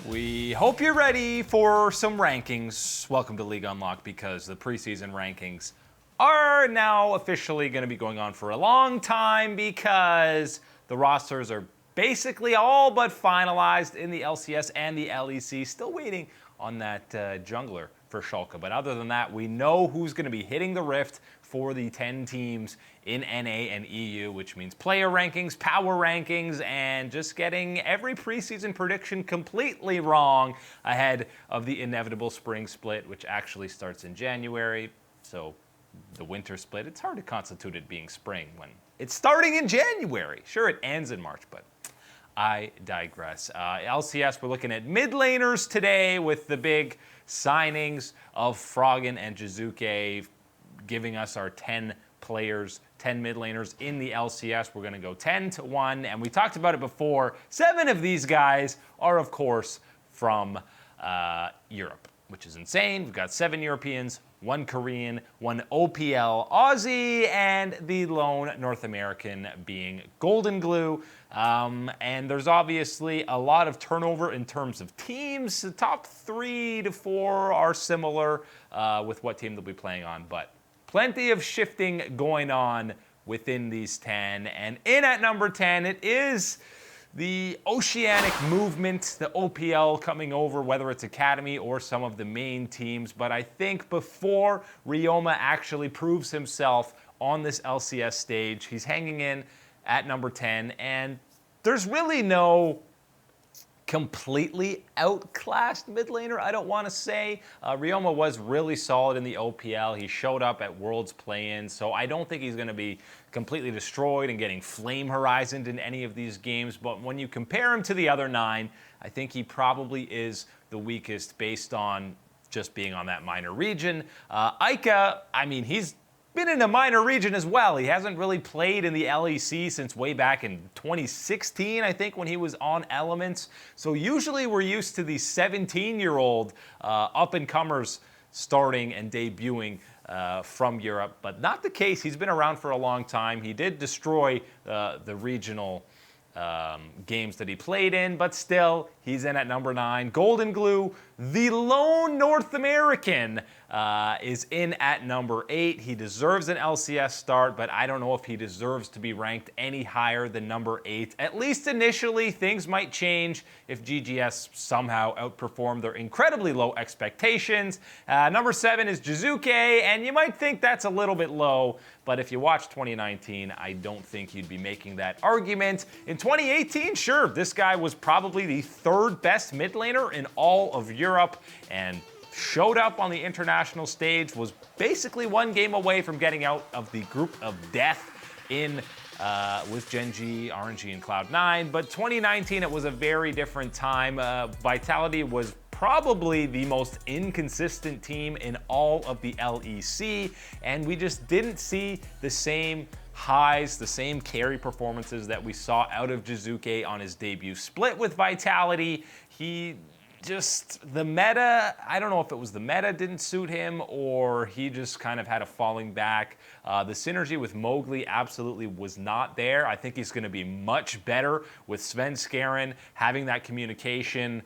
We hope you're ready for some rankings. Welcome to League Unlocked, because the preseason rankings are now officially going to be going on for a long time, because the rosters are basically all but finalized in the LCS and the LEC. Still waiting on that jungler for Schalke. But other than that, we know who's going to be hitting the Rift for the 10 teams in NA and EU, which means player rankings, power rankings, and just getting every preseason prediction completely wrong ahead of the inevitable spring split, which actually starts in January. So the winter split, it's hard to constitute it being spring when it's starting in January. Sure, it ends in March, but I digress. LCS, we're looking at mid laners today with the big signings of Froggen and Jiizuke, giving us our 10 players, 10 mid laners in the LCS. We're going to go 10-1, and we talked about it before. 7 of these guys are, of course, from Europe, which is insane. We've got 7 Europeans, 1 Korean, 1 OPL Aussie, and the lone North American being Golden Glue. And there's obviously a lot of turnover in terms of teams. The top 3 to 4 are similar with what team they'll be playing on, but plenty of shifting going on within these 10. And in at number 10, it is the Oceanic movement, the OPL coming over, whether it's Academy or some of the main teams. But I think before Ryoma actually proves himself on this LCS stage, he's hanging in at number 10. And there's really no completely outclassed mid laner, I don't want to say. Ryoma was really solid in the OPL. He showed up at Worlds play-in, so I don't think he's going to be completely destroyed and getting flame horizoned in any of these games. But when you compare him to the other 9, I think he probably is the weakest based on just being on that minor region. Ica, I mean, he's been in a minor region as well. He hasn't really played in the LEC since way back in 2016, I think, when he was on Elements. So usually we're used to these 17-year-old up-and-comers starting and debuting from Europe, but not the case. He's been around for a long time. He did destroy the regional games that he played in, but still, he's in at number 9. Golden Glue, the lone North American, is in at number 8. He deserves an LCS start, but I don't know if he deserves to be ranked any higher than number 8. At least initially, things might change if GGS somehow outperform their incredibly low expectations. Number 7 is Jiizuke, and you might think that's a little bit low, but if you watch 2019, I don't think you'd be making that argument. In 2018, sure, this guy was probably the 3rd best mid laner in all of Europe, and showed up on the international stage, was basically 1 game away from getting out of the group of death in with Gen G, RNG, and Cloud9. But 2019, it was a very different time. Vitality was probably the most inconsistent team in all of the LEC, and we just didn't see the same highs, the same carry performances that we saw out of Jiizuke on his debut split with Vitality. The meta, I don't know if it was the meta didn't suit him or he just kind of had a falling back. The synergy with Mowgli absolutely was not there. I think he's going to be much better with Svenskeren, having that communication,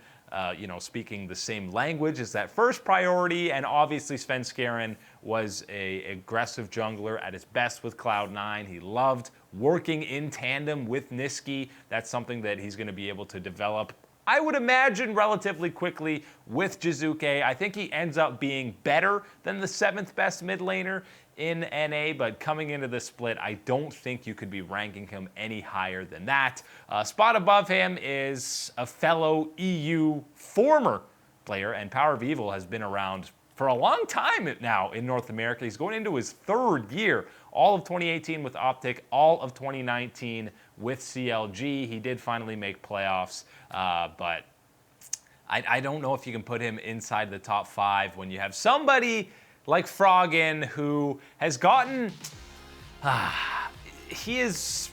speaking the same language is that first priority. And obviously Svenskeren was an aggressive jungler at his best with Cloud9. He loved working in tandem with Nisqy. That's something that he's going to be able to develop, I would imagine, relatively quickly with Jiizuke. I think he ends up being better than the 7th best mid laner in NA, but coming into the split, I don't think you could be ranking him any higher than that. Spot above him is a fellow EU former player, and Power of Evil has been around for a long time now in North America. He's going into his 3rd year. All of 2018 with Optic, all of 2019 with CLG. He did finally make playoffs, but I don't know if you can put him inside the top 5 when you have somebody like Froggen who has gotten... he is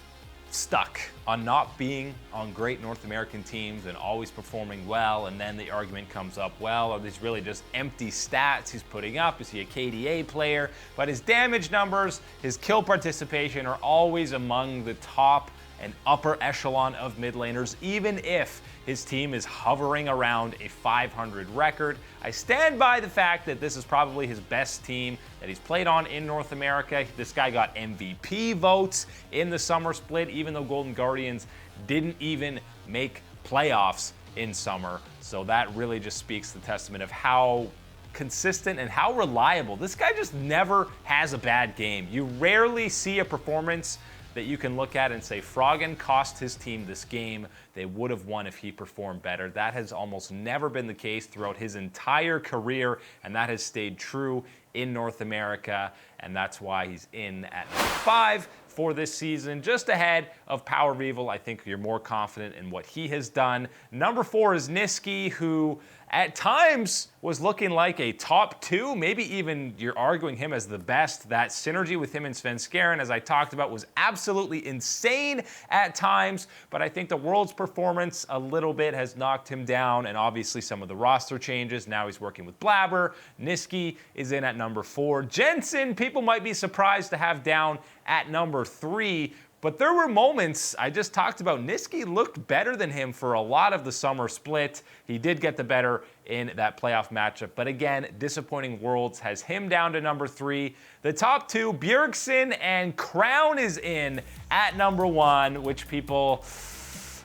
stuck on not being on great North American teams and always performing well, and then the argument comes up, well, are these really just empty stats he's putting up? Is he a KDA player? But his damage numbers, his kill participation are always among the top and upper echelon of mid laners, even if his team is hovering around a 500 record. I stand by the fact that this is probably his best team that he's played on in North America. This guy got MVP votes in the summer split, even though Golden Guardians didn't even make playoffs in summer. So that really just speaks the testament of how consistent and how reliable. This guy just never has a bad game. You rarely see a performance that you can look at and say, Froggen cost his team this game. They would have won if he performed better. That has almost never been the case throughout his entire career, and that has stayed true in North America, and that's why he's in at number 5 for this season, just ahead of Power of Evil. I think you're more confident in what he has done. Number 4 is Nisqy, who at times was looking like a top 2, maybe even you're arguing him as the best. That synergy with him and Svenskeren, as I talked about, was absolutely insane at times, but I think the World's performance a little bit has knocked him down, and obviously some of the roster changes. Now he's working with Blabber. Nisqy is in at number 4. Jensen, people might be surprised to have down at number 3, but there were moments, I just talked about, Nisqy looked better than him for a lot of the summer split. He did get the better in that playoff matchup, but again, disappointing Worlds has him down to number 3. The top 2, Bjergsen and Crown, is in at number 1, which people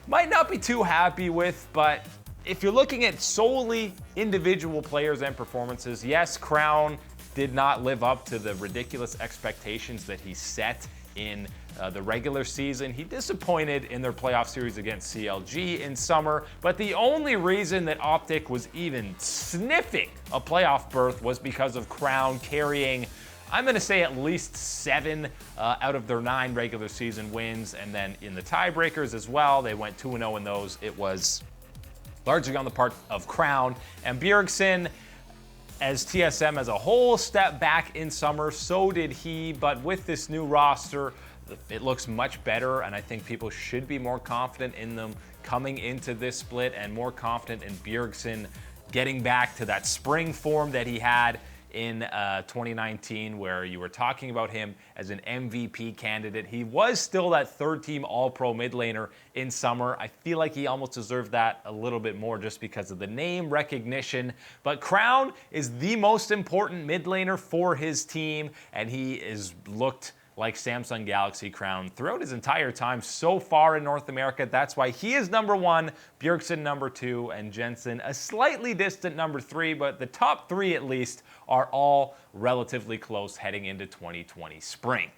might not be too happy with, but if you're looking at solely individual players and performances, yes, Crown did not live up to the ridiculous expectations that he set in the regular season. He disappointed in their playoff series against CLG in summer, but the only reason that Optic was even sniffing a playoff berth was because of Crown carrying, I'm going to say, at least 7 out of their 9 regular season wins, and then in the tiebreakers as well, they went 2-0 in those. It was largely on the part of Crown. And Bjergsen, as TSM as a whole stepped back in summer, so did he, but with this new roster, it looks much better, and I think people should be more confident in them coming into this split and more confident in Bjergsen getting back to that spring form that he had in 2019, where you were talking about him as an MVP candidate. He was still that 3rd-team All-Pro mid laner in summer. I feel like he almost deserved that a little bit more just because of the name recognition. But Crown is the most important mid laner for his team, and he is looked like Samsung Galaxy Crown throughout his entire time so far in North America. That's why he is number 1, Bjergsen number 2, and Jensen a slightly distant number 3, but the top 3 at least are all relatively close heading into 2020 spring.